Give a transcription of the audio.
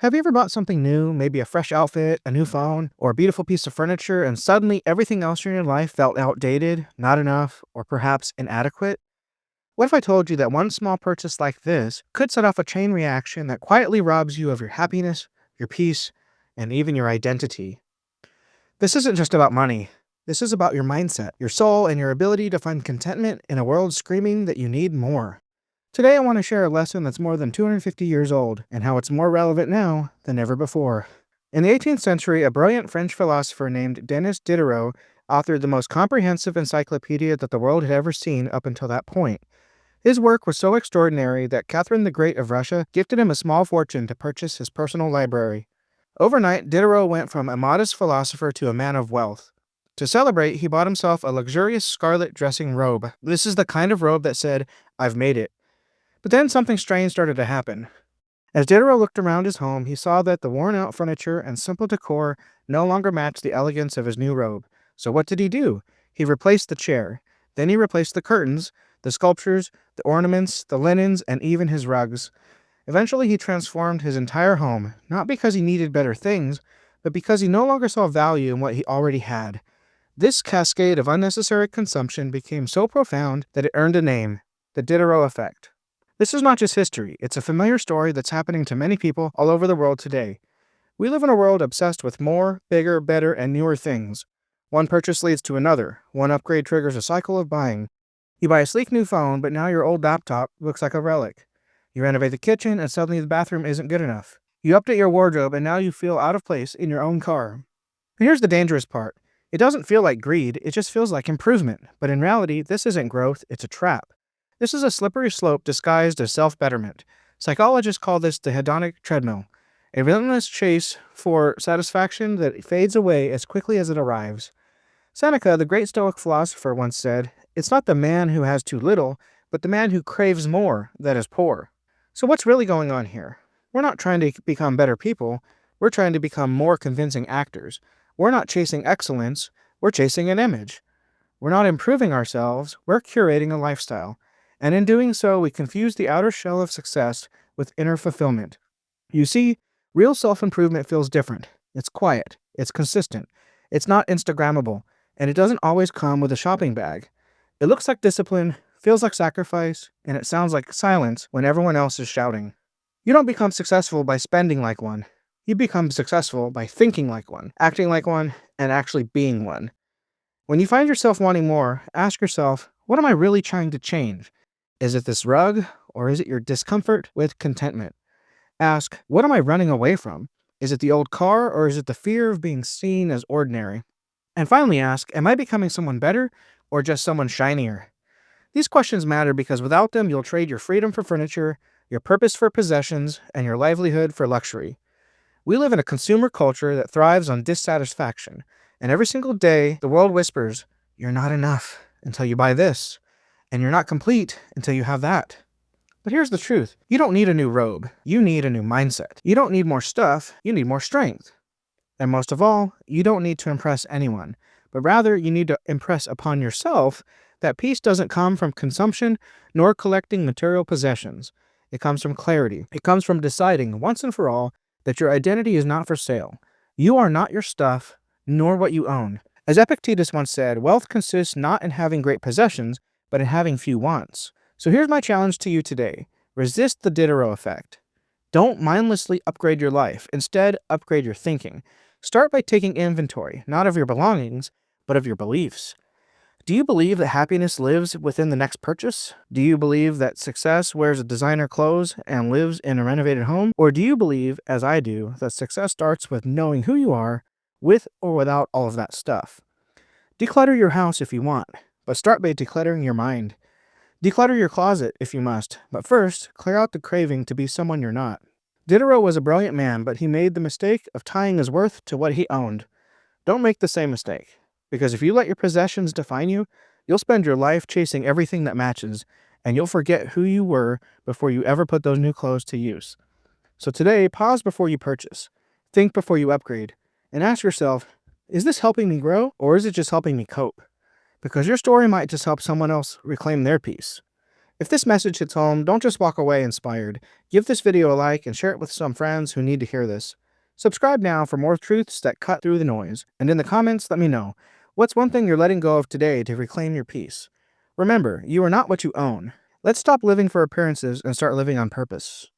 Have you ever bought something new, maybe a fresh outfit, a new phone, or a beautiful piece of furniture, and suddenly everything else in your life felt outdated, not enough, or perhaps inadequate? What if I told you that one small purchase like this could set off a chain reaction that quietly robs you of your happiness, your peace, and even your identity? This isn't just about money. This is about your mindset, your soul, and your ability to find contentment in a world screaming that you need more. Today, I want to share a lesson that's more than 250 years old and how it's more relevant now than ever before. In the 18th century, a brilliant French philosopher named Denis Diderot authored the most comprehensive encyclopedia that the world had ever seen up until that point. His work was so extraordinary that Catherine the Great of Russia gifted him a small fortune to purchase his personal library. Overnight, Diderot went from a modest philosopher to a man of wealth. To celebrate, he bought himself a luxurious scarlet dressing robe. This is the kind of robe that said, "I've made it." But then something strange started to happen. As Diderot looked around his home, he saw that the worn-out furniture and simple decor no longer matched the elegance of his new robe. So what did he do? He replaced the chair. Then he replaced the curtains, the sculptures, the ornaments, the linens, and even his rugs. Eventually, he transformed his entire home, not because he needed better things, but because he no longer saw value in what he already had. This cascade of unnecessary consumption became so profound that it earned a name, the Diderot Effect. This is not just history, it's a familiar story that's happening to many people all over the world today. We live in a world obsessed with more, bigger, better, and newer things. One purchase leads to another. One upgrade triggers a cycle of buying. You buy a sleek new phone, but now your old laptop looks like a relic. You renovate the kitchen, and suddenly the bathroom isn't good enough. You update your wardrobe, and now you feel out of place in your own car. And here's the dangerous part. It doesn't feel like greed, it just feels like improvement. But in reality, this isn't growth, it's a trap. This is a slippery slope disguised as self-betterment. Psychologists call this the hedonic treadmill, a relentless chase for satisfaction that fades away as quickly as it arrives. Seneca, the great Stoic philosopher, once said, "It's not the man who has too little, but the man who craves more that is poor." So what's really going on here? We're not trying to become better people, we're trying to become more convincing actors. We're not chasing excellence, we're chasing an image. We're not improving ourselves, we're curating a lifestyle. And in doing so, we confuse the outer shell of success with inner fulfillment. You see, real self-improvement feels different. It's quiet, it's consistent, it's not Instagrammable, and it doesn't always come with a shopping bag. It looks like discipline, feels like sacrifice, and it sounds like silence when everyone else is shouting. You don't become successful by spending like one. You become successful by thinking like one, acting like one, and actually being one. When you find yourself wanting more, ask yourself, what am I really trying to change? Is it this rug, or is it your discomfort with contentment? Ask, what am I running away from? Is it the old car, or is it the fear of being seen as ordinary? And finally ask, am I becoming someone better, or just someone shinier? These questions matter because without them, you'll trade your freedom for furniture, your purpose for possessions, and your livelihood for luxury. We live in a consumer culture that thrives on dissatisfaction, and every single day, the world whispers, "You're not enough until you buy this, and you're not complete until you have that." But here's the truth. You don't need a new robe. You need a new mindset. You don't need more stuff. You need more strength. And most of all, you don't need to impress anyone, but rather you need to impress upon yourself that peace doesn't come from consumption nor collecting material possessions. It comes from clarity. It comes from deciding once and for all that your identity is not for sale. You are not your stuff, nor what you own. As Epictetus once said, wealth consists not in having great possessions, but in having few wants. So here's my challenge to you today. Resist the Diderot effect. Don't mindlessly upgrade your life. Instead, upgrade your thinking. Start by taking inventory, not of your belongings, but of your beliefs. Do you believe that happiness lives within the next purchase? Do you believe that success wears designer clothes and lives in a renovated home? Or do you believe, as I do, that success starts with knowing who you are, with or without all of that stuff? Declutter your house if you want, but start by decluttering your mind. Declutter your closet if you must, but first, clear out the craving to be someone you're not. Diderot was a brilliant man, but he made the mistake of tying his worth to what he owned. Don't make the same mistake, because if you let your possessions define you, you'll spend your life chasing everything that matches, and you'll forget who you were before you ever put those new clothes to use. So today, pause before you purchase, think before you upgrade, and ask yourself, is this helping me grow, or is it just helping me cope? Because your story might just help someone else reclaim their peace. If this message hits home, don't just walk away inspired. Give this video a like and share it with some friends who need to hear this. Subscribe now for more truths that cut through the noise. And in the comments, let me know, what's one thing you're letting go of today to reclaim your peace? Remember, you are not what you own. Let's stop living for appearances and start living on purpose.